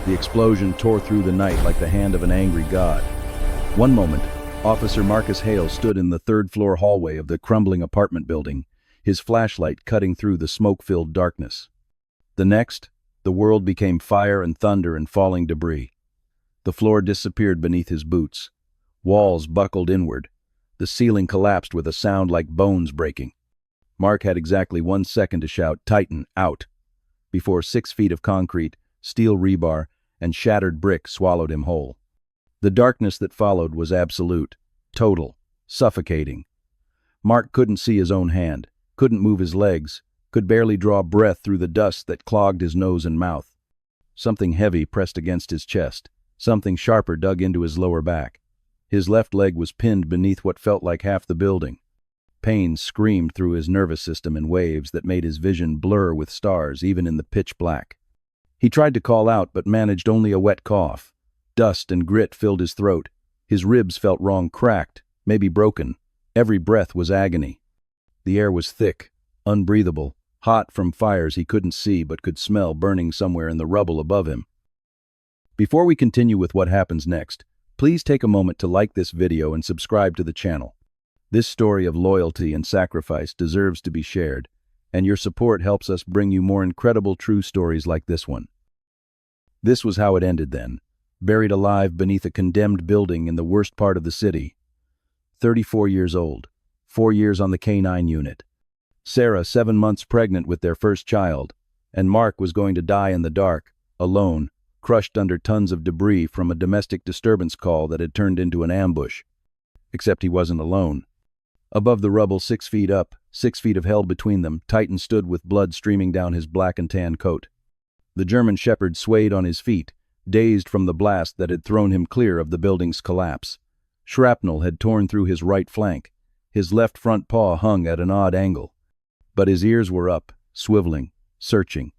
The explosion tore through the night like the hand of an angry god. One moment, Officer Marcus Hale stood in the third-floor hallway of the crumbling apartment building, his flashlight cutting through the smoke-filled darkness. The next, the world became fire and thunder and falling debris. The floor disappeared beneath his boots. Walls buckled inward. The ceiling collapsed with a sound like bones breaking. Mark had exactly 1 second to shout, "Titan, out!" before 6 feet of concrete, steel rebar, and shattered brick swallowed him whole. The darkness that followed was absolute, total, suffocating. Mark couldn't see his own hand, couldn't move his legs, could barely draw breath through the dust that clogged his nose and mouth. Something heavy pressed against his chest, something sharper dug into his lower back. His left leg was pinned beneath what felt like half the building. Pain screamed through his nervous system in waves that made his vision blur with stars even in the pitch black. He tried to call out but managed only a wet cough. Dust and grit filled his throat. His ribs felt wrong, cracked, maybe broken. Every breath was agony. The air was thick, unbreathable, hot from fires he couldn't see but could smell burning somewhere in the rubble above him. Before we continue with what happens next, please take a moment to like this video and subscribe to the channel. This story of loyalty and sacrifice deserves to be shared, and your support helps us bring you more incredible true stories like this one. This was how it ended then, buried alive beneath a condemned building in the worst part of the city. 34 years old, 4 years on the K-9 unit. Sarah 7 months pregnant with their first child, and Mark was going to die in the dark, alone, crushed under tons of debris from a domestic disturbance call that had turned into an ambush. Except he wasn't alone. Above the rubble 6 feet up, 6 feet of hell between them, Titan stood with blood streaming down his black and tan coat. The German shepherd swayed on his feet, dazed from the blast that had thrown him clear of the building's collapse. Shrapnel had torn through his right flank. His left front paw hung at an odd angle. But his ears were up, swiveling, searching.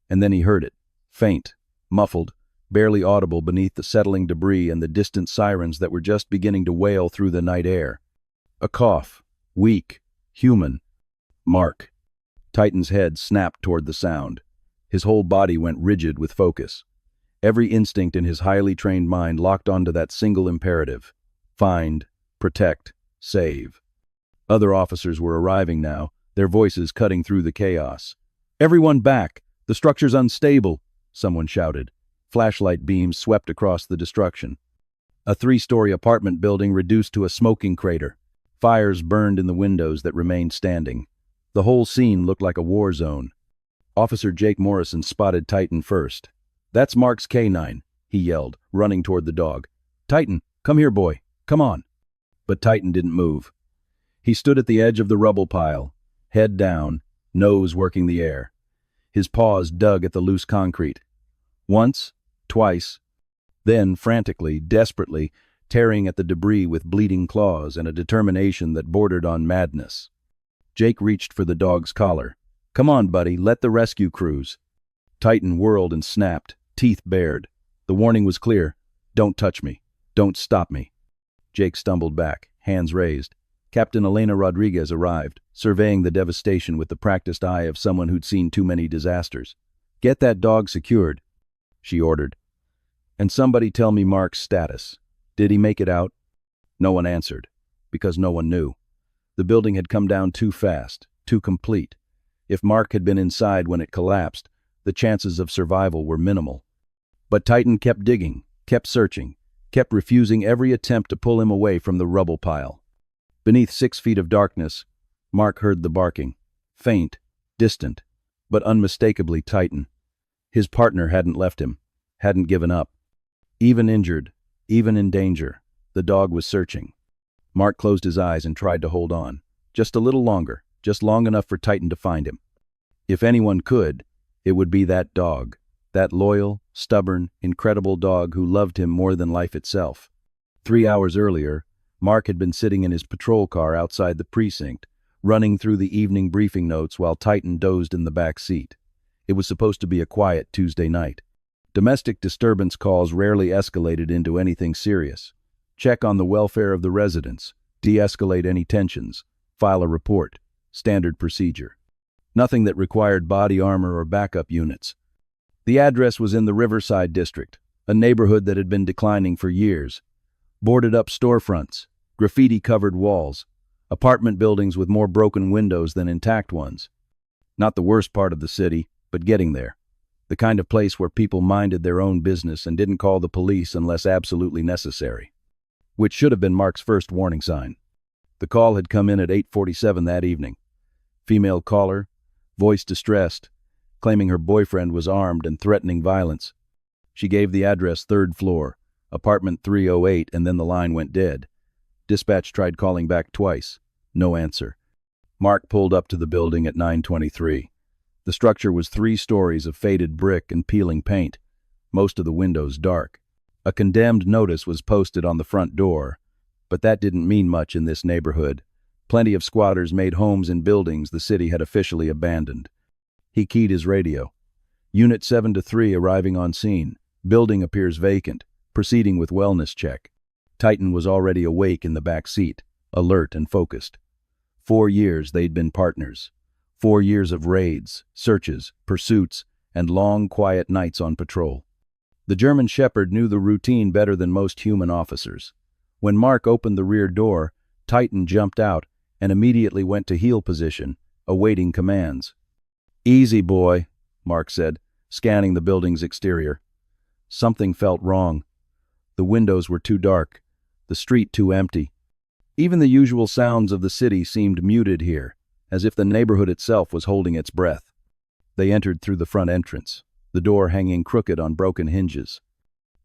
And then he heard it, faint, muffled, barely audible beneath the settling debris and the distant sirens that were just beginning to wail through the night air. A cough, weak, human. Mark. Titan's head snapped toward the sound. His whole body went rigid with focus. Every instinct in his highly trained mind locked onto that single imperative: find, protect, save. Other officers were arriving now, their voices cutting through the chaos. "Everyone back! The structure's unstable!" someone shouted. Flashlight beams swept across the destruction. A 3-story apartment building reduced to a smoking crater. Fires burned in the windows that remained standing. The whole scene looked like a war zone. Officer Jake Morrison spotted Titan first. "That's Mark's K-9, he yelled, running toward the dog. "Titan, come here, boy. Come on." But Titan didn't move. He stood at the edge of the rubble pile, head down, nose working the air. His paws dug at the loose concrete. Once, twice, then frantically, desperately, tearing at the debris with bleeding claws and a determination that bordered on madness. Jake reached for the dog's collar. "Come on, buddy, let the rescue cruise." Titan whirled and snapped, teeth bared. The warning was clear: "Don't touch me. Don't stop me." Jake stumbled back, hands raised. Captain Elena Rodriguez arrived, surveying the devastation with the practiced eye of someone who'd seen too many disasters. "Get that dog secured," she ordered. "And somebody tell me Mark's status. Did he make it out?" No one answered, because no one knew. The building had come down too fast, too complete. If Mark had been inside when it collapsed, the chances of survival were minimal. But Titan kept digging, kept searching, kept refusing every attempt to pull him away from the rubble pile. Beneath 6 feet of darkness, Mark heard the barking. Faint, distant, but unmistakably Titan. His partner hadn't left him, hadn't given up. Even injured, even in danger, the dog was searching. Mark closed his eyes and tried to hold on. Just a little longer, just long enough for Titan to find him. If anyone could, it would be that dog, that loyal, stubborn, incredible dog who loved him more than life itself. 3 hours earlier, Mark had been sitting in his patrol car outside the precinct, running through the evening briefing notes while Titan dozed in the back seat. It was supposed to be a quiet Tuesday night. Domestic disturbance calls rarely escalated into anything serious. Check on the welfare of the residents, de-escalate any tensions, file a report, standard procedure. Nothing that required body armor or backup units. The address was in the Riverside district, a neighborhood that had been declining for years. Boarded-up storefronts, graffiti-covered walls, apartment buildings with more broken windows than intact ones. Not the worst part of the city, but getting there. The kind of place where people minded their own business and didn't call the police unless absolutely necessary. Which should have been Mark's first warning sign. The call had come in at 8:47 that evening. Female caller, voice distressed, claiming her boyfriend was armed and threatening violence. She gave the address 3rd floor, apartment 308, and then the line went dead. Dispatch tried calling back twice. No answer. Mark pulled up to the building at 9:23. The structure was 3 stories of faded brick and peeling paint, most of the windows dark. A condemned notice was posted on the front door, but that didn't mean much in this neighborhood. Plenty of squatters made homes in buildings the city had officially abandoned. He keyed his radio. Unit 7-3 arriving on scene. Building appears vacant. Proceeding with wellness check. Titan was already awake in the back seat, alert and focused. 4 years they'd been partners. 4 years of raids, searches, pursuits, and long, quiet nights on patrol. The German Shepherd knew the routine better than most human officers. When Mark opened the rear door, Titan jumped out and immediately went to heel position, awaiting commands. "Easy, boy," Mark said, scanning the building's exterior. Something felt wrong. The windows were too dark, the street too empty. Even the usual sounds of the city seemed muted here, as if the neighborhood itself was holding its breath. They entered through the front entrance, the door hanging crooked on broken hinges.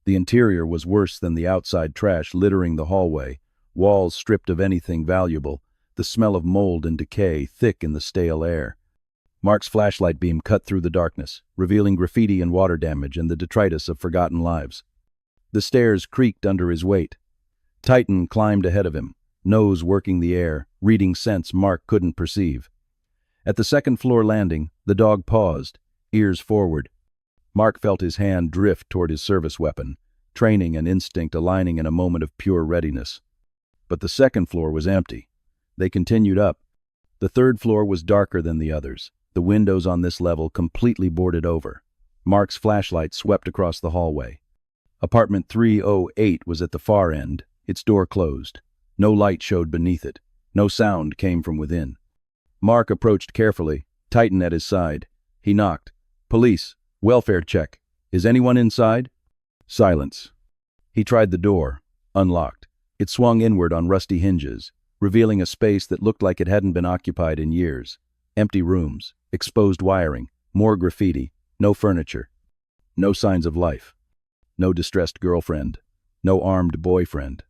The interior was worse than the outside trash littering the hallway, walls stripped of anything valuable, the smell of mold and decay thick in the stale air. Mark's flashlight beam cut through the darkness, revealing graffiti and water damage and the detritus of forgotten lives. The stairs creaked under his weight. Titan climbed ahead of him, nose working the air, reading scents Mark couldn't perceive. At the 2nd floor landing, the dog paused, ears forward. Mark felt his hand drift toward his service weapon, training and instinct aligning in a moment of pure readiness. But the 2nd floor was empty. They continued up. The 3rd floor was darker than the others, the windows on this level completely boarded over. Mark's flashlight swept across the hallway. Apartment 308 was at the far end, its door closed. No light showed beneath it. No sound came from within. Mark approached carefully, Titan at his side. He knocked. "Police. Welfare check. Is anyone inside?" Silence. He tried the door. Unlocked. It swung inward on rusty hinges, revealing a space that looked like it hadn't been occupied in years. Empty rooms, exposed wiring, more graffiti, no furniture. No signs of life. No distressed girlfriend. No armed boyfriend.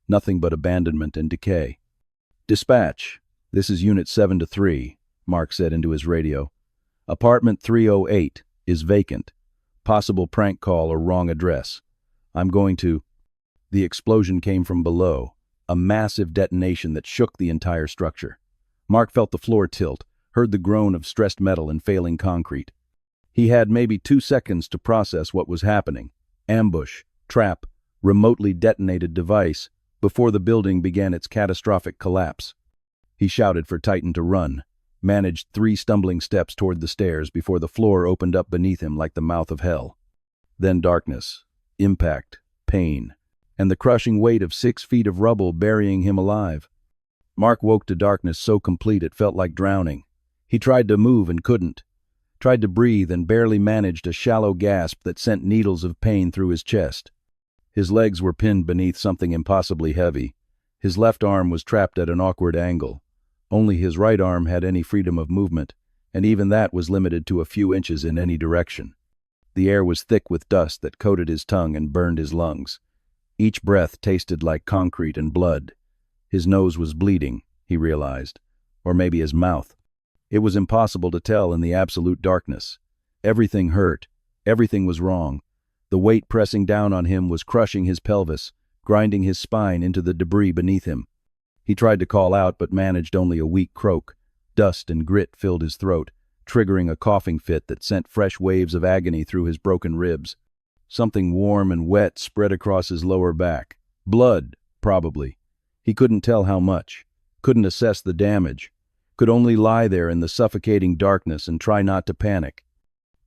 Nothing but abandonment and decay. "Dispatch. This is Unit 7-3, Mark said into his radio. "Apartment 308 is vacant. Possible prank call or wrong address. I'm going to—" The explosion came from below, a massive detonation that shook the entire structure. Mark felt the floor tilt, heard the groan of stressed metal and failing concrete. He had maybe 2 seconds to process what was happening. Ambush, trap, remotely detonated device, before the building began its catastrophic collapse. He shouted for Titan to run, managed 3 stumbling steps toward the stairs before the floor opened up beneath him like the mouth of hell. Then darkness, impact, pain, and the crushing weight of 6 feet of rubble burying him alive. Mark woke to darkness so complete it felt like drowning. He tried to move and couldn't. Tried to breathe and barely managed a shallow gasp that sent needles of pain through his chest. His legs were pinned beneath something impossibly heavy. His left arm was trapped at an awkward angle. Only his right arm had any freedom of movement, and even that was limited to a few inches in any direction. The air was thick with dust that coated his tongue and burned his lungs. Each breath tasted like concrete and blood. His nose was bleeding, he realized, or maybe his mouth. It was impossible to tell in the absolute darkness. Everything hurt. Everything was wrong. The weight pressing down on him was crushing his pelvis, grinding his spine into the debris beneath him. He tried to call out but managed only a weak croak. Dust and grit filled his throat, triggering a coughing fit that sent fresh waves of agony through his broken ribs. Something warm and wet spread across his lower back. Blood, probably. He couldn't tell how much. Couldn't assess the damage. Could only lie there in the suffocating darkness and try not to panic.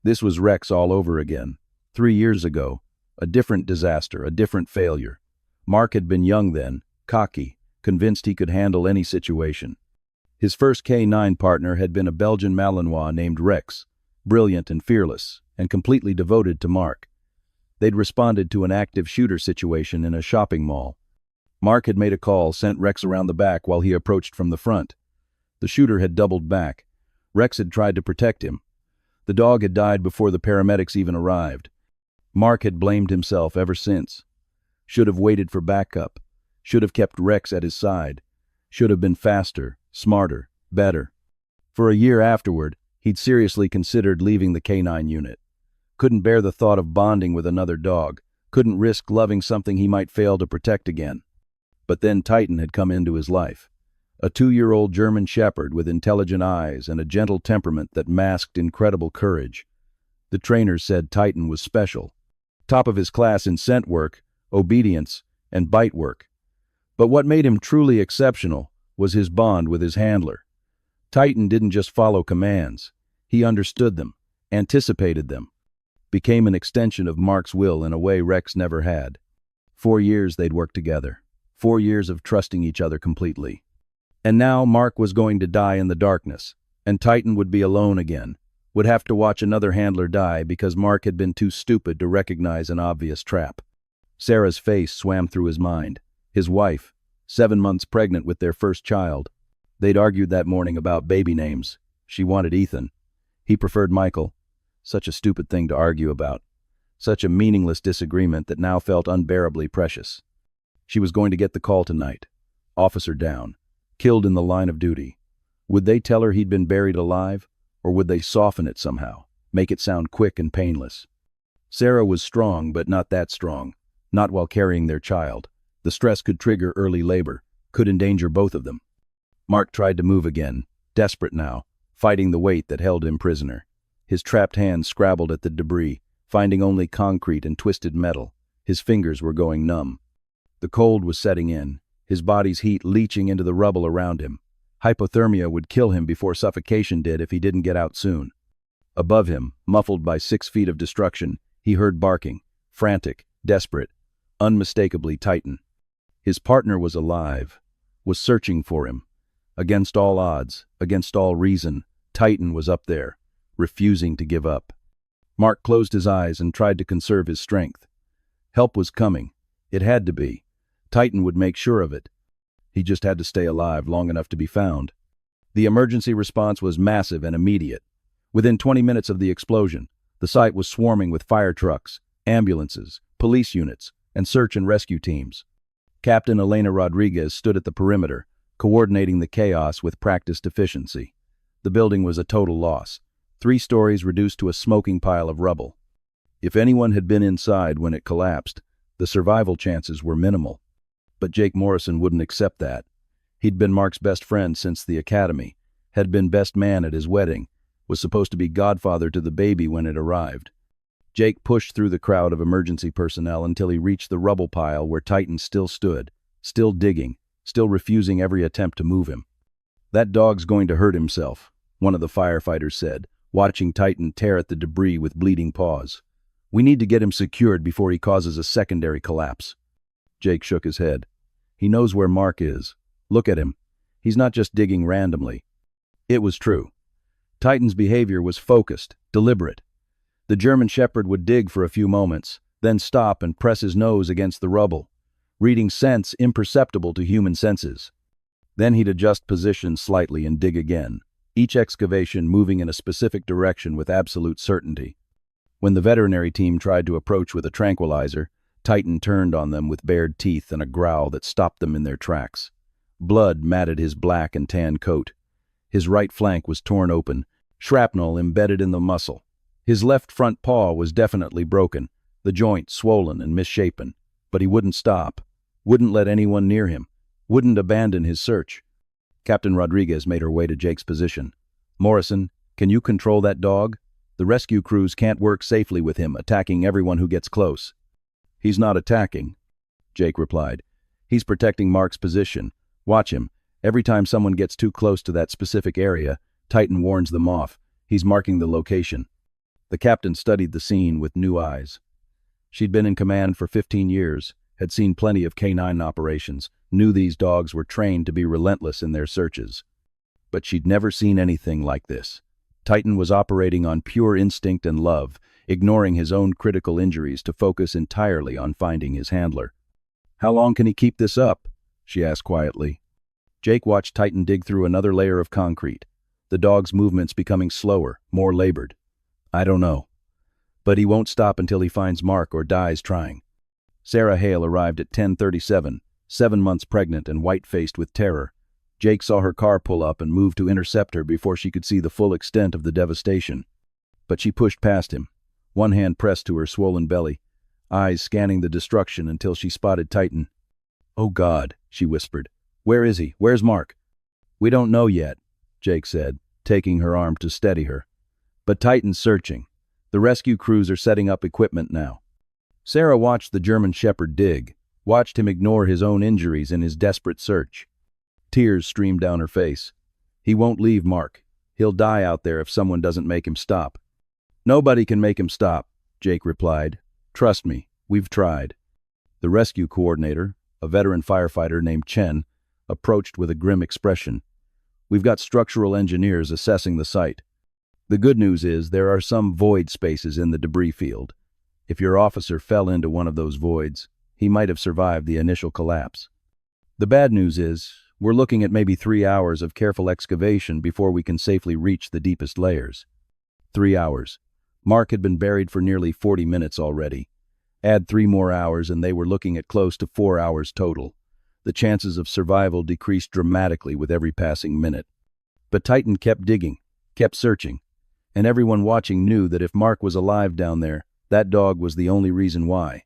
This was Rex all over again. 3 years ago. A different disaster, a different failure. Mark had been young then, cocky, convinced he could handle any situation. His first K9 partner had been a Belgian Malinois named Rex, brilliant and fearless, and completely devoted to Mark. They'd responded to an active shooter situation in a shopping mall. Mark had made a call, sent Rex around the back while he approached from the front. The shooter had doubled back. Rex had tried to protect him. The dog had died before the paramedics even arrived. Mark had blamed himself ever since. Should have waited for backup. Should have kept Rex at his side. Should have been faster, smarter, better. For a year afterward, he'd seriously considered leaving the K9 unit. Couldn't bear the thought of bonding with another dog. Couldn't risk loving something he might fail to protect again. But then Titan had come into his life. A 2-year-old German shepherd with intelligent eyes and a gentle temperament that masked incredible courage. The trainers said Titan was special. Top of his class in scent work, obedience, and bite work. But what made him truly exceptional was his bond with his handler. Titan didn't just follow commands. He understood them, anticipated them, became an extension of Mark's will in a way Rex never had. 4 years they'd worked together. 4 years of trusting each other completely. And now Mark was going to die in the darkness, and Titan would be alone again, would have to watch another handler die because Mark had been too stupid to recognize an obvious trap. Sarah's face swam through his mind. His wife, 7 months pregnant with their first child. They'd argued that morning about baby names. She wanted Ethan. He preferred Michael. Such a stupid thing to argue about. Such a meaningless disagreement that now felt unbearably precious. She was going to get the call tonight. Officer down. Killed in the line of duty. Would they tell her he'd been buried alive? Or would they soften it somehow, make it sound quick and painless? Sarah was strong, but not that strong. Not while carrying their child. The stress could trigger early labor, could endanger both of them. Mark tried to move again, desperate now, fighting the weight that held him prisoner. His trapped hands scrabbled at the debris, finding only concrete and twisted metal. His fingers were going numb. The cold was setting in, his body's heat leaching into the rubble around him. Hypothermia would kill him before suffocation did if he didn't get out soon. Above him, muffled by 6 feet of destruction, he heard barking, frantic, desperate, unmistakably Titan. His partner was alive, was searching for him. Against all odds, against all reason, Titan was up there, refusing to give up. Mark closed his eyes and tried to conserve his strength. Help was coming. It had to be. Titan would make sure of it. He just had to stay alive long enough to be found. The emergency response was massive and immediate. Within 20 minutes of the explosion, the site was swarming with fire trucks, ambulances, police units, and search and rescue teams. Captain Elena Rodriguez stood at the perimeter, coordinating the chaos with practiced efficiency. The building was a total loss. 3 stories reduced to a smoking pile of rubble. If anyone had been inside when it collapsed, the survival chances were minimal. But Jake Morrison wouldn't accept that. He'd been Mark's best friend since the academy, had been best man at his wedding, was supposed to be godfather to the baby when it arrived. Jake pushed through the crowd of emergency personnel until he reached the rubble pile where Titan still stood, still digging, still refusing every attempt to move him. "That dog's going to hurt himself," one of the firefighters said, watching Titan tear at the debris with bleeding paws. "We need to get him secured before he causes a secondary collapse." Jake shook his head. "He knows where Mark is. Look at him. He's not just digging randomly." It was true. Titan's behavior was focused, deliberate. The German shepherd would dig for a few moments, then stop and press his nose against the rubble, reading scents imperceptible to human senses. Then he'd adjust position slightly and dig again, each excavation moving in a specific direction with absolute certainty. When the veterinary team tried to approach with a tranquilizer, Titan turned on them with bared teeth and a growl that stopped them in their tracks. Blood matted his black and tan coat. His right flank was torn open, shrapnel embedded in the muscle. His left front paw was definitely broken, the joint swollen and misshapen. But he wouldn't stop, wouldn't let anyone near him, wouldn't abandon his search. Captain Rodriguez made her way to Jake's position. "Morrison, can you control that dog? The rescue crews can't work safely with him, attacking everyone who gets close." "He's not attacking," Jake replied. "He's protecting Mark's position. Watch him. Every time someone gets too close to that specific area, Titan warns them off. He's marking the location." The captain studied the scene with new eyes. She'd been in command for 15 years, had seen plenty of canine operations, knew these dogs were trained to be relentless in their searches. But she'd never seen anything like this. Titan was operating on pure instinct and love, ignoring his own critical injuries to focus entirely on finding his handler. "How long can he keep this up?" she asked quietly. Jake watched Titan dig through another layer of concrete, the dog's movements becoming slower, more labored. "I don't know. But he won't stop until he finds Mark or dies trying." Sarah Hale arrived at 10:37, 7 months pregnant and white-faced with terror. Jake saw her car pull up and moved to intercept her before she could see the full extent of the devastation. But she pushed past him, one hand pressed to her swollen belly, eyes scanning the destruction until she spotted Titan. "Oh God," she whispered. "Where is he? Where's Mark?" "We don't know yet," Jake said, taking her arm to steady her. "But Titan's searching. The rescue crews are setting up equipment now." Sarah watched the German shepherd dig, watched him ignore his own injuries in his desperate search. Tears streamed down her face. "He won't leave Mark. He'll die out there if someone doesn't make him stop." "Nobody can make him stop," Jake replied. "Trust me, we've tried." The rescue coordinator, a veteran firefighter named Chen, approached with a grim expression. "We've got structural engineers assessing the site. The good news is there are some void spaces in the debris field. If your officer fell into one of those voids, he might have survived the initial collapse. The bad news is, we're looking at maybe 3 hours of careful excavation before we can safely reach the deepest layers." 3 hours. Mark had been buried for nearly 40 minutes already. Add 3 more hours and they were looking at close to 4 hours total. The chances of survival decreased dramatically with every passing minute. But Titan kept digging, kept searching, and everyone watching knew that if Mark was alive down there, that dog was the only reason why.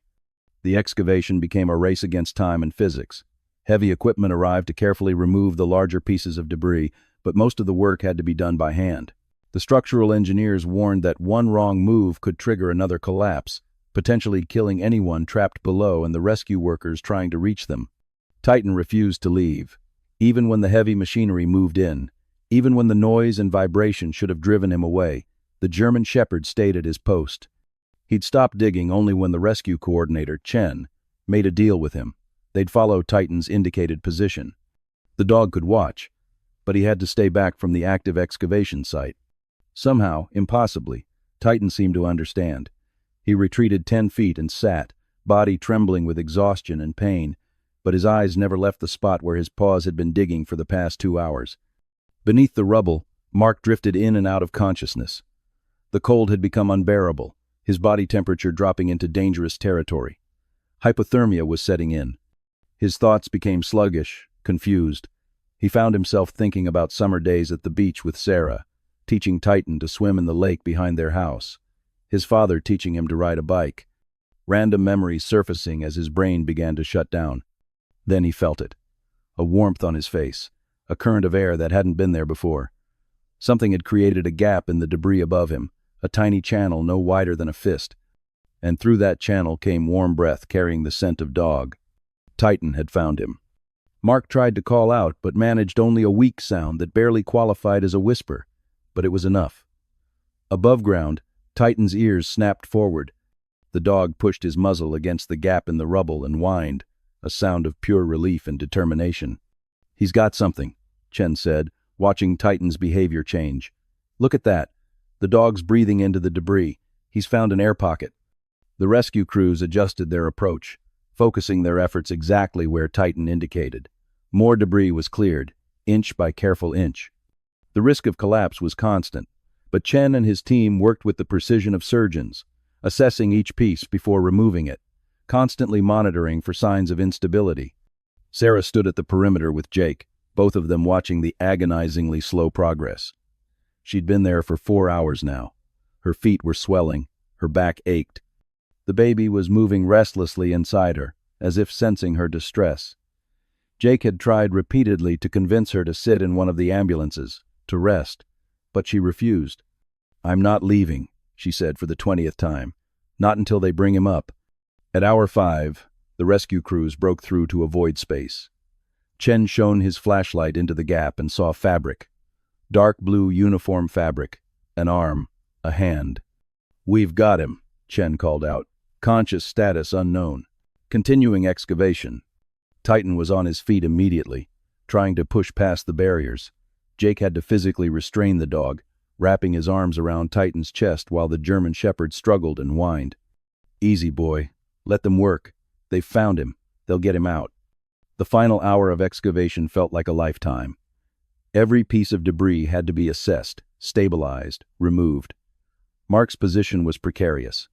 The excavation became a race against time and physics. Heavy equipment arrived to carefully remove the larger pieces of debris, but most of the work had to be done by hand. The structural engineers warned that one wrong move could trigger another collapse, potentially killing anyone trapped below and the rescue workers trying to reach them. Titan refused to leave, even when the heavy machinery moved in, even when the noise and vibration should have driven him away. The German shepherd stayed at his post. He'd stopped digging only when the rescue coordinator, Chen, made a deal with him. They'd follow Titan's indicated position. The dog could watch, but he had to stay back from the active excavation site. Somehow, impossibly, Titan seemed to understand. He retreated 10 feet and sat, body trembling with exhaustion and pain, but his eyes never left the spot where his paws had been digging for the past 2 hours. Beneath the rubble, Mark drifted in and out of consciousness. The cold had become unbearable, his body temperature dropping into dangerous territory. Hypothermia was setting in. His thoughts became sluggish, confused. He found himself thinking about summer days at the beach with Sarah, teaching Titan to swim in the lake behind their house, his father teaching him to ride a bike, random memories surfacing as his brain began to shut down. Then he felt it, a warmth on his face, a current of air that hadn't been there before. Something had created a gap in the debris above him, a tiny channel no wider than a fist, and through that channel came warm breath carrying the scent of dog. Titan had found him. Mark tried to call out, but managed only a weak sound that barely qualified as a whisper, but it was enough. Above ground, Titan's ears snapped forward. The dog pushed his muzzle against the gap in the rubble and whined, a sound of pure relief and determination. "He's got something," Chen said, watching Titan's behavior change. "Look at that. The dog's breathing into the debris. He's found an air pocket." The rescue crews adjusted their approach, focusing their efforts exactly where Titan indicated. More debris was cleared, inch by careful inch. The risk of collapse was constant, but Chen and his team worked with the precision of surgeons, assessing each piece before removing it, constantly monitoring for signs of instability. Sarah stood at the perimeter with Jake, both of them watching the agonizingly slow progress. She'd been there for 4 hours now. Her feet were swelling, her back ached. The baby was moving restlessly inside her, as if sensing her distress. Jake had tried repeatedly to convince her to sit in one of the ambulances, to rest, but she refused. "I'm not leaving," she said for the 20th time. "Not until they bring him up." At hour 5, the rescue crews broke through to a void space. Chen shone his flashlight into the gap and saw fabric. Dark blue uniform fabric, an arm, a hand. "We've got him," Chen called out. "Conscious status unknown." Continuing excavation. Titan was on his feet immediately, trying to push past the barriers. Jake had to physically restrain the dog, wrapping his arms around Titan's chest while the German shepherd struggled and whined. "Easy, boy. Let them work. They've found him. They'll get him out." The final hour of excavation felt like a lifetime. Every piece of debris had to be assessed, stabilized, removed. Mark's position was precarious.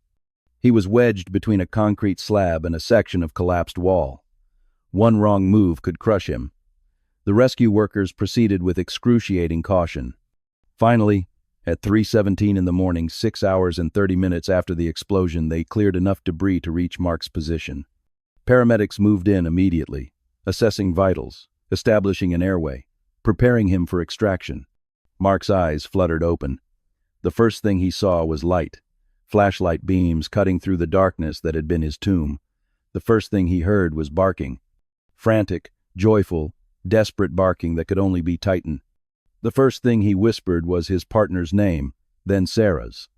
He was wedged between a concrete slab and a section of collapsed wall. One wrong move could crush him. The rescue workers proceeded with excruciating caution. Finally, at 3:17 in the morning, 6 hours and 30 minutes after the explosion, they cleared enough debris to reach Mark's position. Paramedics moved in immediately, assessing vitals, establishing an airway, preparing him for extraction. Mark's eyes fluttered open. The first thing he saw was light, flashlight beams cutting through the darkness that had been his tomb. The first thing he heard was barking. Frantic, joyful, desperate barking that could only be Titan. The first thing he whispered was his partner's name, then Sarah's.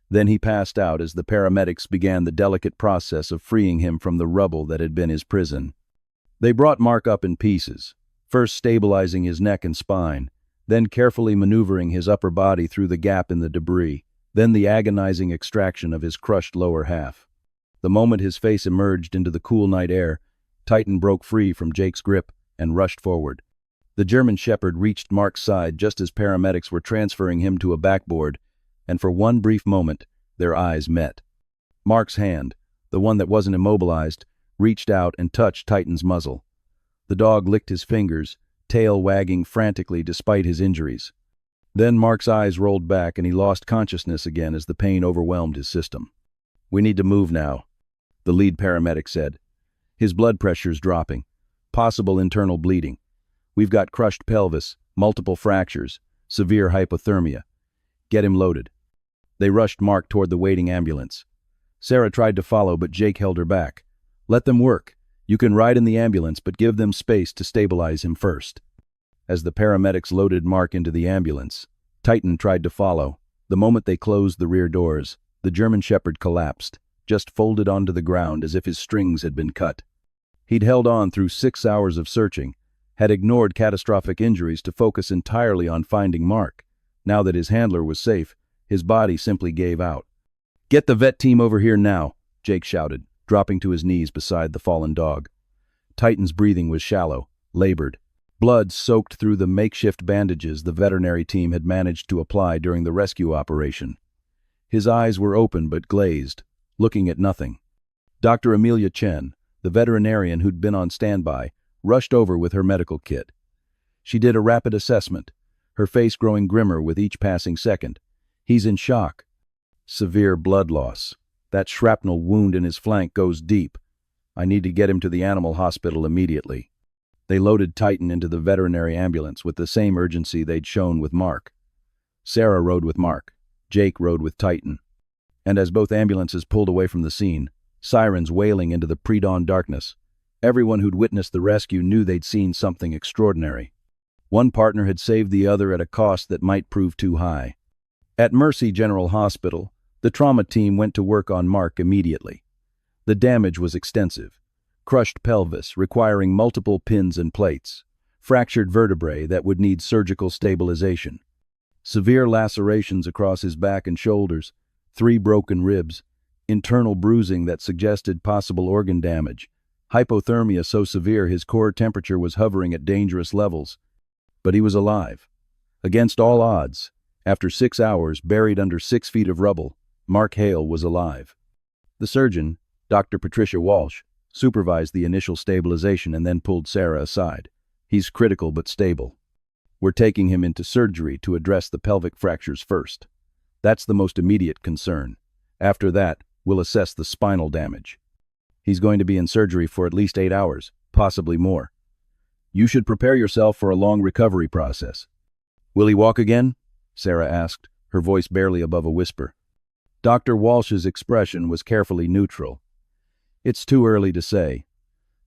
Then he passed out as the paramedics began the delicate process of freeing him from the rubble that had been his prison. They brought Mark up in pieces, first stabilizing his neck and spine, then carefully maneuvering his upper body through the gap in the debris, then the agonizing extraction of his crushed lower half. The moment his face emerged into the cool night air, Titan broke free from Jake's grip and rushed forward. The German shepherd reached Mark's side just as paramedics were transferring him to a backboard, and for one brief moment, their eyes met. Mark's hand, the one that wasn't immobilized, reached out and touched Titan's muzzle. The dog licked his fingers, tail wagging frantically despite his injuries. Then Mark's eyes rolled back and he lost consciousness again as the pain overwhelmed his system. "We need to move now," the lead paramedic said. "His blood pressure's dropping. Possible internal bleeding. We've got crushed pelvis, multiple fractures, severe hypothermia. Get him loaded." They rushed Mark toward the waiting ambulance. Sarah tried to follow, but Jake held her back. "Let them work. You can ride in the ambulance, but give them space to stabilize him first." As the paramedics loaded Mark into the ambulance, Titan tried to follow. The moment they closed the rear doors, the German shepherd collapsed, just folded onto the ground as if his strings had been cut. He'd held on through 6 hours of searching, had ignored catastrophic injuries to focus entirely on finding Mark. Now that his handler was safe, his body simply gave out. "Get the vet team over here now," Jake shouted, dropping to his knees beside the fallen dog. Titan's breathing was shallow, labored. Blood soaked through the makeshift bandages the veterinary team had managed to apply during the rescue operation. His eyes were open but glazed, looking at nothing. Dr. Amelia Chen, the veterinarian who'd been on standby, rushed over with her medical kit. She did a rapid assessment, her face growing grimmer with each passing second. "He's in shock. Severe blood loss. That shrapnel wound in his flank goes deep. I need to get him to the animal hospital immediately." They loaded Titan into the veterinary ambulance with the same urgency they'd shown with Mark. Sarah rode with Mark. Jake rode with Titan. And as both ambulances pulled away from the scene, sirens wailing into the pre-dawn darkness, everyone who'd witnessed the rescue knew they'd seen something extraordinary. One partner had saved the other at a cost that might prove too high. At Mercy General Hospital, the trauma team went to work on Mark immediately. The damage was extensive. Crushed pelvis requiring multiple pins and plates, fractured vertebrae that would need surgical stabilization, severe lacerations across his back and shoulders, 3 broken ribs, internal bruising that suggested possible organ damage, hypothermia so severe his core temperature was hovering at dangerous levels. But he was alive. Against all odds, after 6 hours buried under 6 feet of rubble, Mark Hale was alive. The surgeon, Dr. Patricia Walsh, supervised the initial stabilization and then pulled Sarah aside. "He's critical but stable. We're taking him into surgery to address the pelvic fractures first. That's the most immediate concern. After that, we'll assess the spinal damage. He's going to be in surgery for at least 8 hours, possibly more. You should prepare yourself for a long recovery process." "Will he walk again?" Sarah asked, her voice barely above a whisper. Dr. Walsh's expression was carefully neutral. "It's too early to say.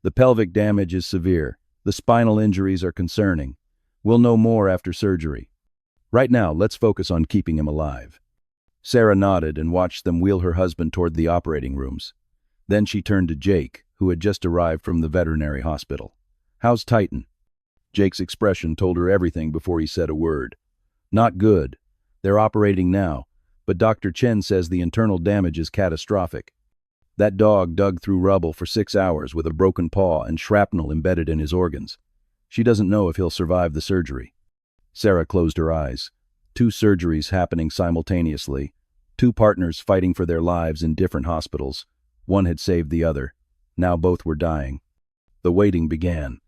The pelvic damage is severe. The spinal injuries are concerning. We'll know more after surgery. Right now, let's focus on keeping him alive." Sarah nodded and watched them wheel her husband toward the operating rooms. Then she turned to Jake, who had just arrived from the veterinary hospital. "How's Titan?" Jake's expression told her everything before he said a word. "Not good. They're operating now, but Dr. Chen says the internal damage is catastrophic. That dog dug through rubble for 6 hours with a broken paw and shrapnel embedded in his organs. She doesn't know if he'll survive the surgery." Sarah closed her eyes. 2 surgeries happening simultaneously. 2 partners fighting for their lives in different hospitals. One had saved the other. Now both were dying. The waiting began.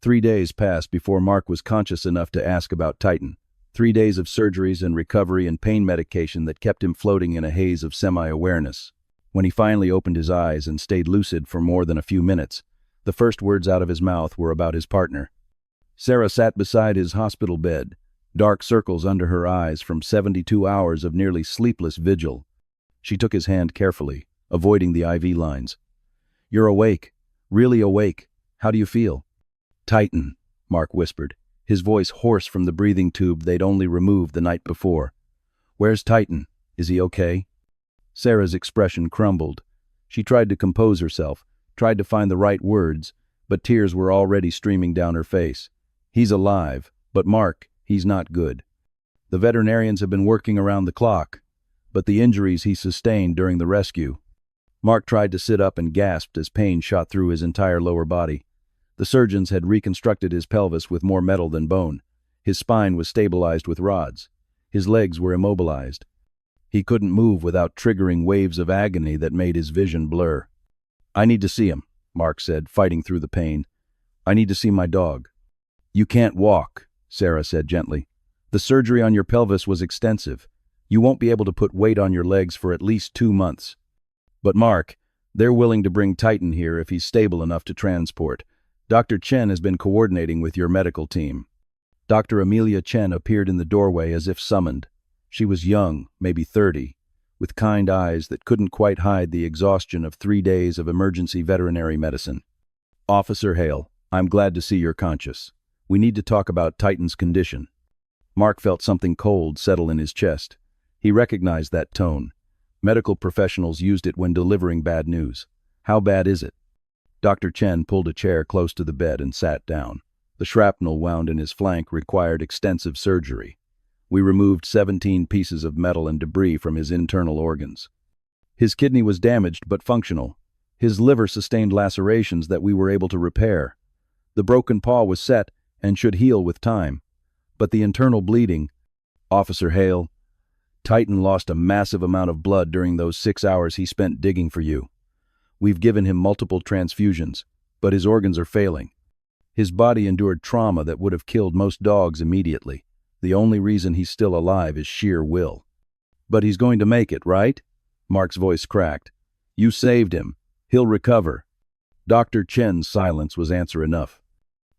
3 days passed before Mark was conscious enough to ask about Titan. 3 days of surgeries and recovery and pain medication that kept him floating in a haze of semi-awareness. When he finally opened his eyes and stayed lucid for more than a few minutes, the first words out of his mouth were about his partner. Sarah sat beside his hospital bed, dark circles under her eyes from 72 hours of nearly sleepless vigil. She took his hand carefully, avoiding the IV lines. "You're awake. Really awake. How do you feel?" "Titan," Mark whispered, his voice hoarse from the breathing tube they'd only removed the night before. "Where's Titan? Is he okay?" Sarah's expression crumbled. She tried to compose herself, tried to find the right words, but tears were already streaming down her face. "He's alive, but Mark, he's not good. The veterinarians have been working around the clock, but the injuries he sustained during the rescue." Mark tried to sit up and gasped as pain shot through his entire lower body. The surgeons had reconstructed his pelvis with more metal than bone. His spine was stabilized with rods. His legs were immobilized. He couldn't move without triggering waves of agony that made his vision blur. "I need to see him," Mark said, fighting through the pain. "I need to see my dog." "You can't walk," Sarah said gently. "The surgery on your pelvis was extensive. You won't be able to put weight on your legs for at least 2 months. But Mark, they're willing to bring Titan here if he's stable enough to transport. Dr. Chen has been coordinating with your medical team." Dr. Amelia Chen appeared in the doorway as if summoned. She was young, maybe 30, with kind eyes that couldn't quite hide the exhaustion of 3 days of emergency veterinary medicine. "Officer Hale, I'm glad to see you're conscious. We need to talk about Titan's condition." Mark felt something cold settle in his chest. He recognized that tone. Medical professionals used it when delivering bad news. "How bad is it?" Dr. Chen pulled a chair close to the bed and sat down. The shrapnel wound in his flank required extensive surgery. "We removed 17 pieces of metal and debris from his internal organs. His kidney was damaged but functional. His liver sustained lacerations that we were able to repair. The broken paw was set and should heal with time. But the internal bleeding..." "Officer Hale, Titan lost a massive amount of blood during those 6 hours he spent digging for you. We've given him multiple transfusions, but his organs are failing. His body endured trauma that would have killed most dogs immediately. The only reason he's still alive is sheer will." "But he's going to make it, right?" Mark's voice cracked. "You saved him. He'll recover." Dr. Chen's silence was answer enough.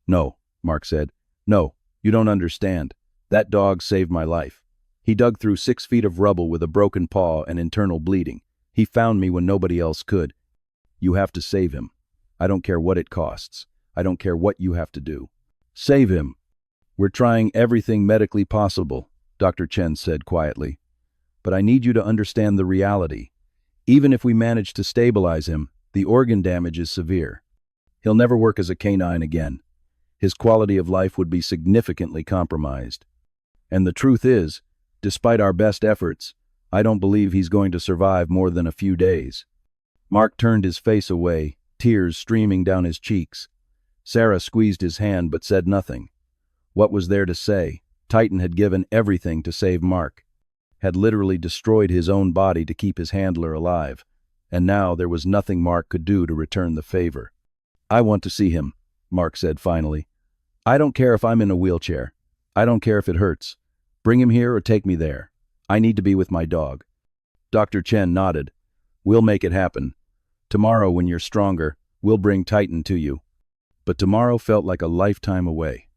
"No," Mark said. "No, you don't understand. That dog saved my life. He dug through 6 feet of rubble with a broken paw and internal bleeding. He found me when nobody else could. You have to save him. I don't care what it costs. I don't care what you have to do. Save him." "We're trying everything medically possible," Dr. Chen said quietly. "But I need you to understand the reality. Even if we manage to stabilize him, the organ damage is severe. He'll never work as a canine again. His quality of life would be significantly compromised. And the truth is, despite our best efforts, I don't believe he's going to survive more than a few days." Mark turned his face away, tears streaming down his cheeks. Sarah squeezed his hand but said nothing. What was there to say? Titan had given everything to save Mark, had literally destroyed his own body to keep his handler alive, and now there was nothing Mark could do to return the favor. "I want to see him," Mark said finally. "I don't care if I'm in a wheelchair. I don't care if it hurts. Bring him here or take me there. I need to be with my dog." Dr. Chen nodded. "We'll make it happen. Tomorrow, when you're stronger, we'll bring Titan to you." But tomorrow felt like a lifetime away.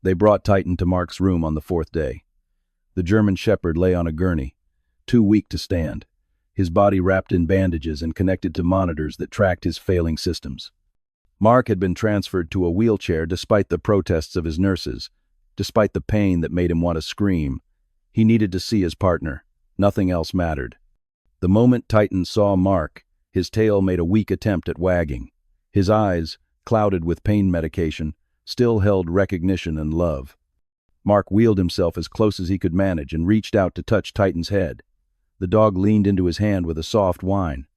They brought Titan to Mark's room on the 4th day. The German shepherd lay on a gurney, too weak to stand, his body wrapped in bandages and connected to monitors that tracked his failing systems. Mark had been transferred to a wheelchair despite the protests of his nurses, despite the pain that made him want to scream. He needed to see his partner. Nothing else mattered. The moment Titan saw Mark, his tail made a weak attempt at wagging. His eyes, clouded with pain medication, still held recognition and love. Mark wheeled himself as close as he could manage and reached out to touch Titan's head. The dog leaned into his hand with a soft whine.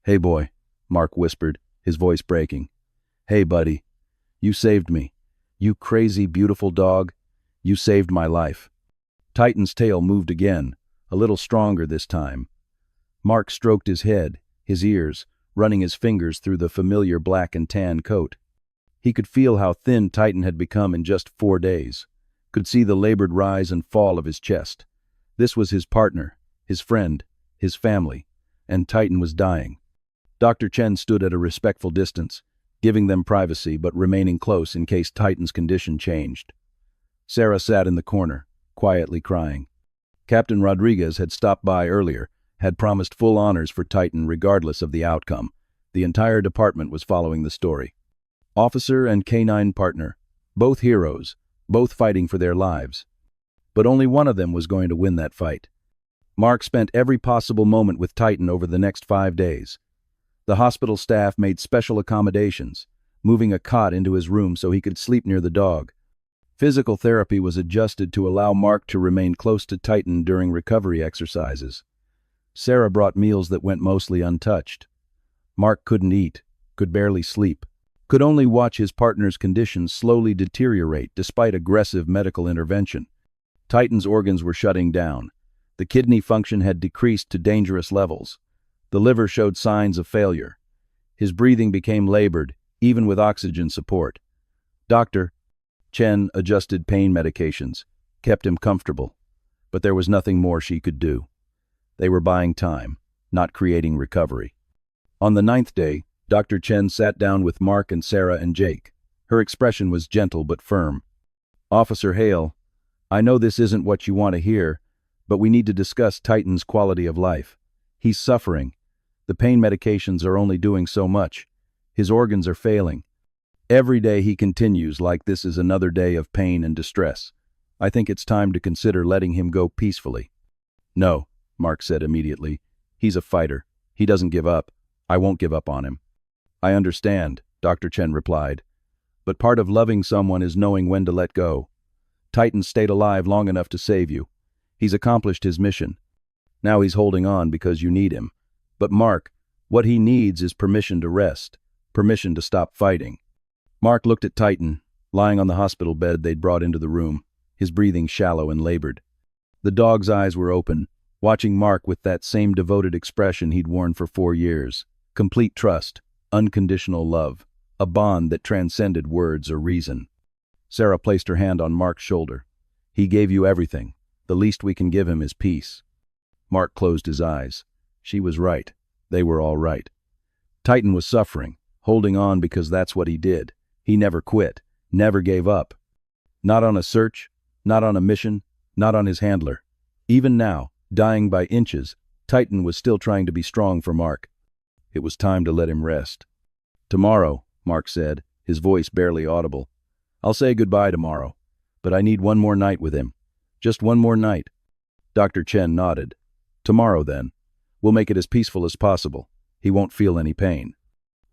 "Hey, boy," Mark whispered, his voice breaking. "Hey, buddy. You saved me. You crazy, beautiful dog. You saved my life." Titan's tail moved again, a little stronger this time. Mark stroked his head, his ears, running his fingers through the familiar black and tan coat. He could feel how thin Titan had become in just 4 days, could see the labored rise and fall of his chest. This was his partner, his friend, his family, and Titan was dying. Dr. Chen stood at a respectful distance, giving them privacy but remaining close in case Titan's condition changed. Sarah sat in the corner, quietly crying. Captain Rodriguez had stopped by earlier, had promised full honors for Titan regardless of the outcome. The entire department was following the story. Officer and canine partner, both heroes, both fighting for their lives. But only one of them was going to win that fight. Mark spent every possible moment with Titan over the next 5 days. The hospital staff made special accommodations, moving a cot into his room so he could sleep near the dog. Physical therapy was adjusted to allow Mark to remain close to Titan during recovery exercises. Sarah brought meals that went mostly untouched. Mark couldn't eat, could barely sleep, could only watch his partner's condition slowly deteriorate despite aggressive medical intervention. Titan's organs were shutting down. The kidney function had decreased to dangerous levels. The liver showed signs of failure. His breathing became labored, even with oxygen support. Dr. Chen adjusted pain medications, kept him comfortable, but there was nothing more she could do. They were buying time, not creating recovery. On the 9th day, Dr. Chen sat down with Mark and Sarah and Jake. Her expression was gentle but firm. "Officer Hale, I know this isn't what you want to hear, but we need to discuss Titan's quality of life. He's suffering. The pain medications are only doing so much. His organs are failing. Every day he continues like this is another day of pain and distress. I think it's time to consider letting him go peacefully." "No," Mark said immediately. "He's a fighter. He doesn't give up. I won't give up on him." "I understand," Dr. Chen replied. "But part of loving someone is knowing when to let go. Titan stayed alive long enough to save you. He's accomplished his mission. Now he's holding on because you need him. But Mark, what he needs is permission to rest, permission to stop fighting." Mark looked at Titan, lying on the hospital bed they'd brought into the room, his breathing shallow and labored. The dog's eyes were open, watching Mark with that same devoted expression he'd worn for 4 years. Complete trust, unconditional love, a bond that transcended words or reason. Sarah placed her hand on Mark's shoulder. "He gave you everything. The least we can give him is peace." Mark closed his eyes. She was right. They were all right. Titan was suffering, holding on because that's what he did. He never quit, never gave up. Not on a search, not on a mission, not on his handler. Even now, dying by inches, Titan was still trying to be strong for Mark. It was time to let him rest. "Tomorrow," Mark said, his voice barely audible. "I'll say goodbye tomorrow, but I need one more night with him. Just one more night." Dr. Chen nodded. "Tomorrow, then. We'll make it as peaceful as possible. He won't feel any pain."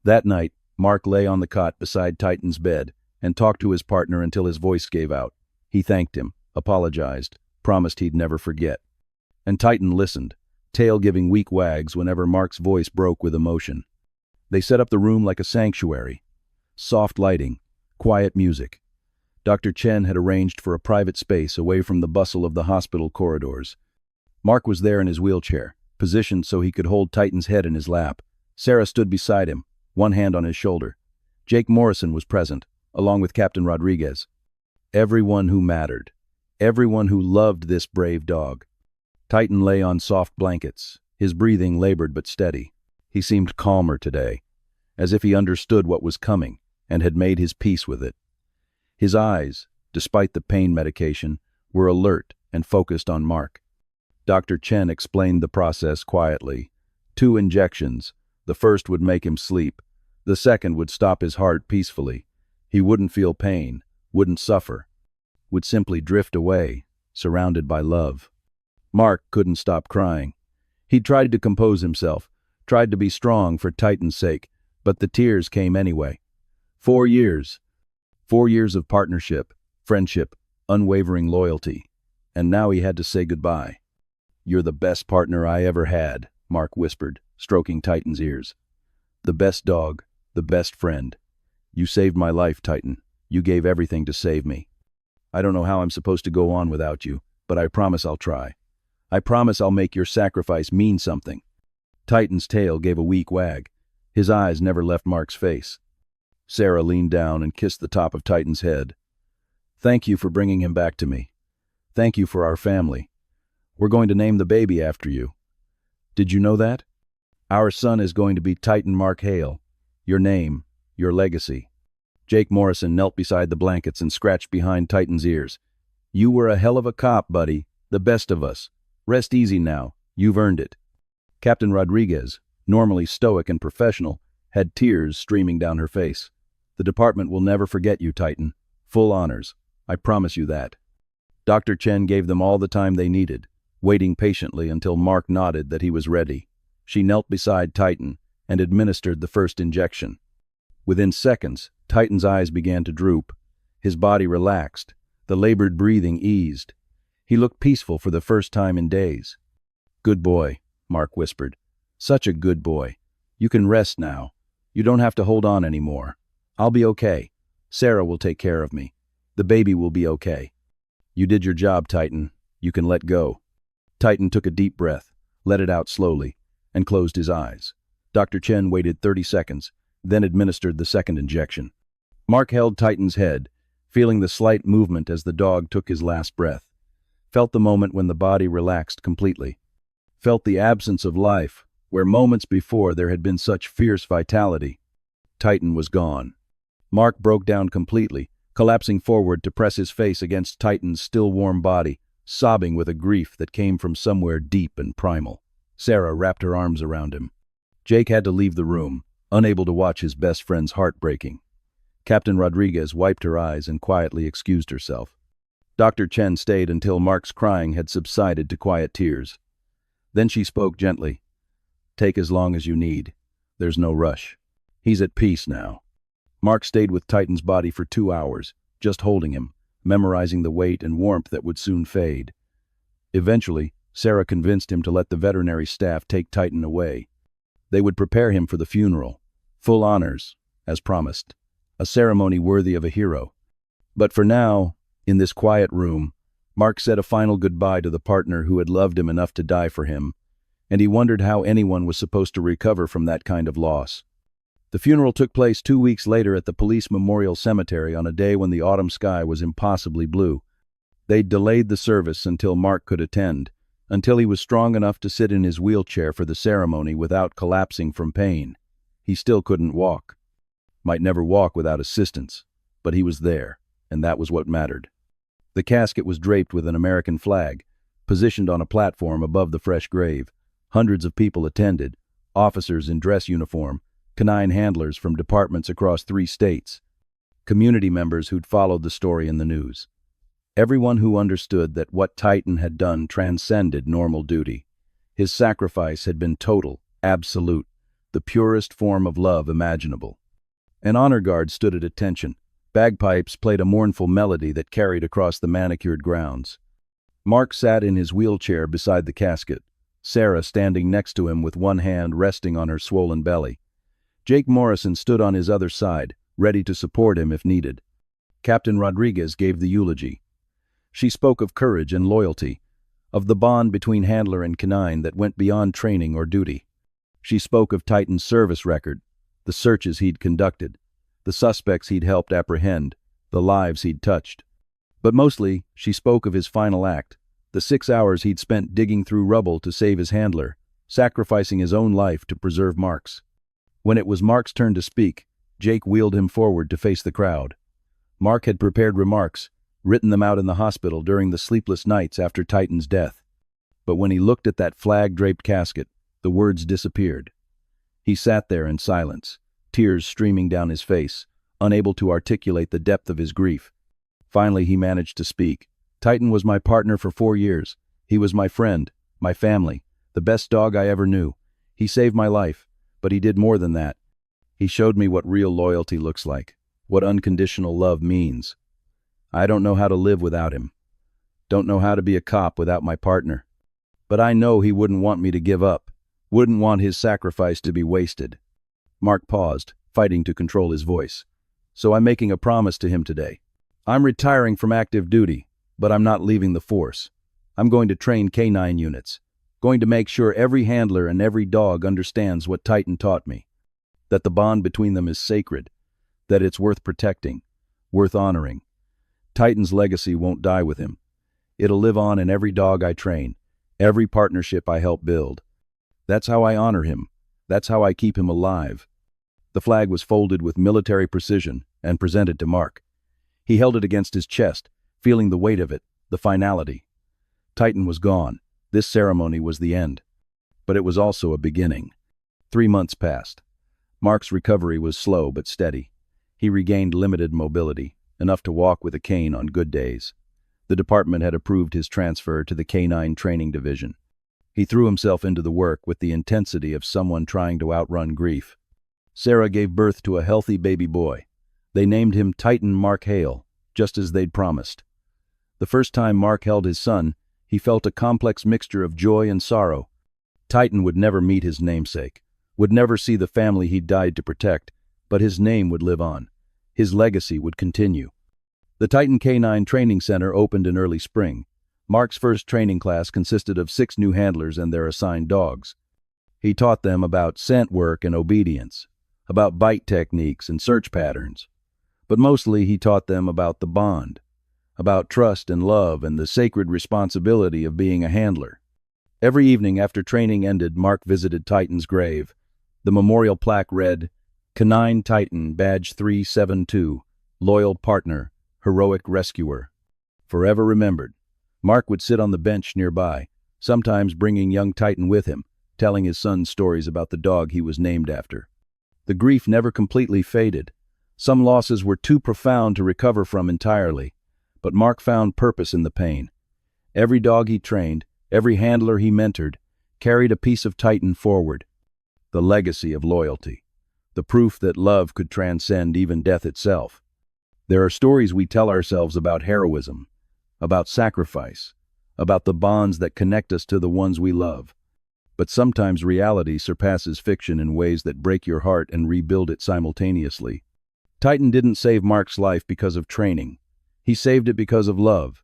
That night, Mark lay on the cot beside Titan's bed and talked to his partner until his voice gave out. He thanked him, apologized, promised he'd never forget. And Titan listened, tail giving weak wags whenever Mark's voice broke with emotion. They set up the room like a sanctuary. Soft lighting, quiet music. Dr. Chen had arranged for a private space away from the bustle of the hospital corridors. Mark was there in his wheelchair, positioned so he could hold Titan's head in his lap. Sarah stood beside him, one hand on his shoulder. Jake Morrison was present, along with Captain Rodriguez. Everyone who mattered. Everyone who loved this brave dog. Titan lay on soft blankets, his breathing labored but steady. He seemed calmer today, as if he understood what was coming and had made his peace with it. His eyes, despite the pain medication, were alert and focused on Mark. Dr. Chen explained the process quietly. 2 injections. The first would make him sleep. The second would stop his heart peacefully. He wouldn't feel pain, wouldn't suffer, would simply drift away, surrounded by love. Mark couldn't stop crying. He tried to compose himself, tried to be strong for Titan's sake, but the tears came anyway. 4 years. 4 years of partnership, friendship, unwavering loyalty. And now he had to say goodbye. "You're the best partner I ever had," Mark whispered, stroking Titan's ears. "The best dog, the best friend. You saved my life, Titan. You gave everything to save me. I don't know how I'm supposed to go on without you, but I promise I'll try. I promise I'll make your sacrifice mean something." Titan's tail gave a weak wag. His eyes never left Mark's face. Sarah leaned down and kissed the top of Titan's head. "Thank you for bringing him back to me. Thank you for our family. We're going to name the baby after you. Did you know that? Our son is going to be Titan Mark Hale. Your name, your legacy." Jake Morrison knelt beside the blankets and scratched behind Titan's ears. "You were a hell of a cop, buddy. The best of us. Rest easy now. You've earned it." Captain Rodriguez, normally stoic and professional, had tears streaming down her face. "The department will never forget you, Titan. Full honors. I promise you that." Dr. Chen gave them all the time they needed, waiting patiently until Mark nodded that he was ready. She knelt beside Titan and administered the first injection. Within seconds, Titan's eyes began to droop. His body relaxed. The labored breathing eased. He looked peaceful for the first time in days. "Good boy," Mark whispered. "Such a good boy. You can rest now. You don't have to hold on anymore. I'll be okay. Sarah will take care of me. The baby will be okay. You did your job, Titan. You can let go." Titan took a deep breath, let it out slowly, and closed his eyes. Dr. Chen waited 30 seconds, then administered the second injection. Mark held Titan's head, feeling the slight movement as the dog took his last breath. Felt the moment when the body relaxed completely. Felt the absence of life, where moments before there had been such fierce vitality. Titan was gone. Mark broke down completely, collapsing forward to press his face against Titan's still warm body, sobbing with a grief that came from somewhere deep and primal. Sarah wrapped her arms around him. Jake had to leave the room, unable to watch his best friend's heart breaking. Captain Rodriguez wiped her eyes and quietly excused herself. Dr. Chen stayed until Mark's crying had subsided to quiet tears. Then she spoke gently. "Take as long as you need. There's no rush. He's at peace now." Mark stayed with Titan's body for 2 hours, just holding him, memorizing the weight and warmth that would soon fade. Eventually, Sarah convinced him to let the veterinary staff take Titan away. They would prepare him for the funeral. Full honors, as promised. A ceremony worthy of a hero. But for now, in this quiet room, Mark said a final goodbye to the partner who had loved him enough to die for him, and he wondered how anyone was supposed to recover from that kind of loss. The funeral took place 2 weeks later at the Police Memorial Cemetery on a day when the autumn sky was impossibly blue. They'd delayed the service until Mark could attend, until he was strong enough to sit in his wheelchair for the ceremony without collapsing from pain. He still couldn't walk. Might never walk without assistance, but he was there, and that was what mattered. The casket was draped with an American flag, positioned on a platform above the fresh grave. Hundreds of people attended, officers in dress uniform, canine handlers from departments across 3 states, community members who'd followed the story in the news. Everyone who understood that what Titan had done transcended normal duty. His sacrifice had been total, absolute, the purest form of love imaginable. An honor guard stood at attention. Bagpipes played a mournful melody that carried across the manicured grounds. Mark sat in his wheelchair beside the casket, Sarah standing next to him with one hand resting on her swollen belly. Jake Morrison stood on his other side, ready to support him if needed. Captain Rodriguez gave the eulogy. She spoke of courage and loyalty, of the bond between handler and canine that went beyond training or duty. She spoke of Titan's service record, the searches he'd conducted, the suspects he'd helped apprehend, the lives he'd touched. But mostly, she spoke of his final act, the 6 hours he'd spent digging through rubble to save his handler, sacrificing his own life to preserve Mark's. When it was Mark's turn to speak, Jake wheeled him forward to face the crowd. Mark had prepared remarks, written them out in the hospital during the sleepless nights after Titan's death. But when he looked at that flag-draped casket, the words disappeared. He sat there in silence, tears streaming down his face, unable to articulate the depth of his grief. Finally he managed to speak. "Titan was my partner for 4 years. He was my friend, my family, the best dog I ever knew. He saved my life, but he did more than that. He showed me what real loyalty looks like, what unconditional love means. I don't know how to live without him. Don't know how to be a cop without my partner. But I know he wouldn't want me to give up, wouldn't want his sacrifice to be wasted." Mark paused, fighting to control his voice. "So I'm making a promise to him today. I'm retiring from active duty, but I'm not leaving the force. I'm going to train canine units, going to make sure every handler and every dog understands what Titan taught me, that the bond between them is sacred, that it's worth protecting, worth honoring. Titan's legacy won't die with him. It'll live on in every dog I train, every partnership I help build. That's how I honor him. That's how I keep him alive." The flag was folded with military precision and presented to Mark. He held it against his chest, feeling the weight of it, the finality. Titan was gone. This ceremony was the end. But it was also a beginning. 3 months passed. Mark's recovery was slow but steady. He regained limited mobility, enough to walk with a cane on good days. The department had approved his transfer to the Canine Training Division. He threw himself into the work with the intensity of someone trying to outrun grief. Sarah gave birth to a healthy baby boy. They named him Titan Mark Hale, just as they'd promised. The first time Mark held his son, he felt a complex mixture of joy and sorrow. Titan would never meet his namesake, would never see the family he died to protect, but his name would live on. His legacy would continue. The Titan Canine Training Center opened in early spring. Mark's first training class consisted of 6 new handlers and their assigned dogs. He taught them about scent work and obedience, about bite techniques and search patterns. But mostly he taught them about the bond, about trust and love and the sacred responsibility of being a handler. Every evening after training ended, Mark visited Titan's grave. The memorial plaque read, "Canine Titan, Badge 372, Loyal Partner, Heroic Rescuer. Forever remembered." Mark would sit on the bench nearby, sometimes bringing young Titan with him, telling his son stories about the dog he was named after. The grief never completely faded. Some losses were too profound to recover from entirely, but Mark found purpose in the pain. Every dog he trained, every handler he mentored, carried a piece of Titan forward. The legacy of loyalty, the proof that love could transcend even death itself. There are stories we tell ourselves about heroism, about sacrifice, about the bonds that connect us to the ones we love. But sometimes reality surpasses fiction in ways that break your heart and rebuild it simultaneously. Titan didn't save Mark's life because of training. He saved it because of love.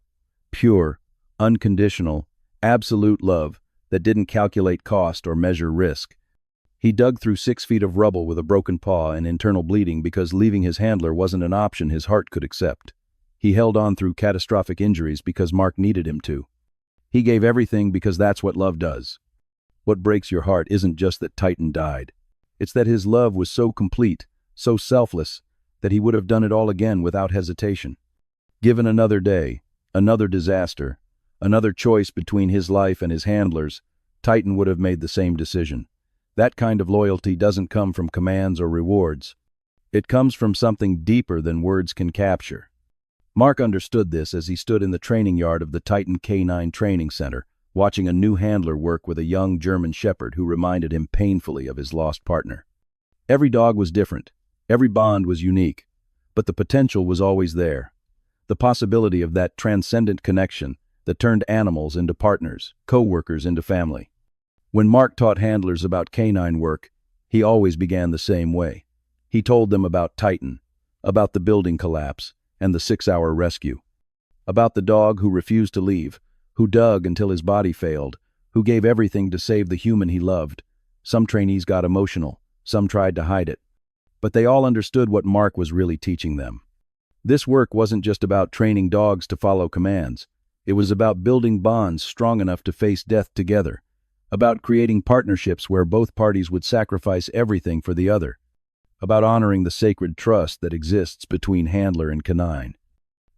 Pure, unconditional, absolute love that didn't calculate cost or measure risk. He dug through 6 feet of rubble with a broken paw and internal bleeding because leaving his handler wasn't an option his heart could accept. He held on through catastrophic injuries because Mark needed him to. He gave everything because that's what love does. What breaks your heart isn't just that Titan died. It's that his love was so complete, so selfless, that he would have done it all again without hesitation. Given another day, another disaster, another choice between his life and his handler's, Titan would have made the same decision. That kind of loyalty doesn't come from commands or rewards. It comes from something deeper than words can capture. Mark understood this as he stood in the training yard of the Titan Canine Training Center, watching a new handler work with a young German shepherd who reminded him painfully of his lost partner. Every dog was different. Every bond was unique. But the potential was always there. The possibility of that transcendent connection that turned animals into partners, co-workers into family. When Mark taught handlers about canine work, he always began the same way. He told them about Titan, about the building collapse, and the 6-hour rescue. About the dog who refused to leave, who dug until his body failed, who gave everything to save the human he loved. Some trainees got emotional, some tried to hide it. But they all understood what Mark was really teaching them. This work wasn't just about training dogs to follow commands. It was about building bonds strong enough to face death together, about creating partnerships where both parties would sacrifice everything for the other, about honoring the sacred trust that exists between handler and canine.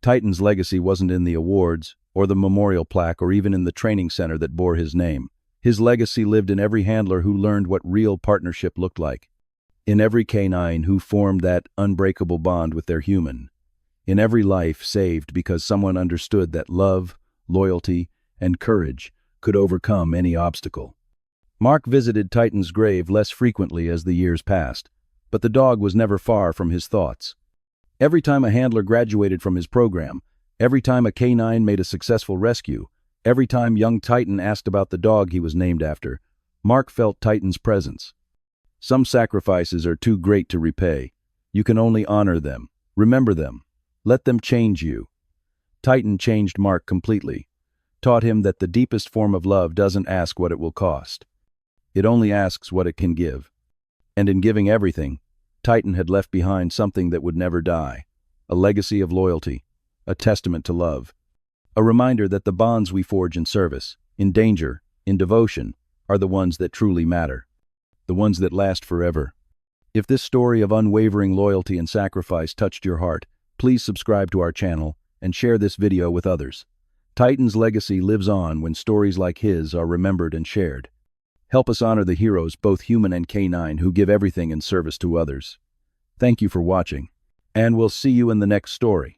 Titan's legacy wasn't in the awards, or the memorial plaque, or even in the training center that bore his name. His legacy lived in every handler who learned what real partnership looked like, in every canine who formed that unbreakable bond with their human, in every life saved because someone understood that love, loyalty, and courage could overcome any obstacle. Mark visited Titan's grave less frequently as the years passed, but the dog was never far from his thoughts. Every time a handler graduated from his program, every time a canine made a successful rescue, every time young Titan asked about the dog he was named after, Mark felt Titan's presence. Some sacrifices are too great to repay. You can only honor them, remember them, let them change you. Titan changed Mark completely, taught him that the deepest form of love doesn't ask what it will cost. It only asks what it can give. And in giving everything, Titan had left behind something that would never die, a legacy of loyalty, a testament to love, a reminder that the bonds we forge in service, in danger, in devotion, are the ones that truly matter, the ones that last forever. If this story of unwavering loyalty and sacrifice touched your heart, please subscribe to our channel and share this video with others. Titan's legacy lives on when stories like his are remembered and shared. Help us honor the heroes, both human and canine, who give everything in service to others. Thank you for watching, and we'll see you in the next story.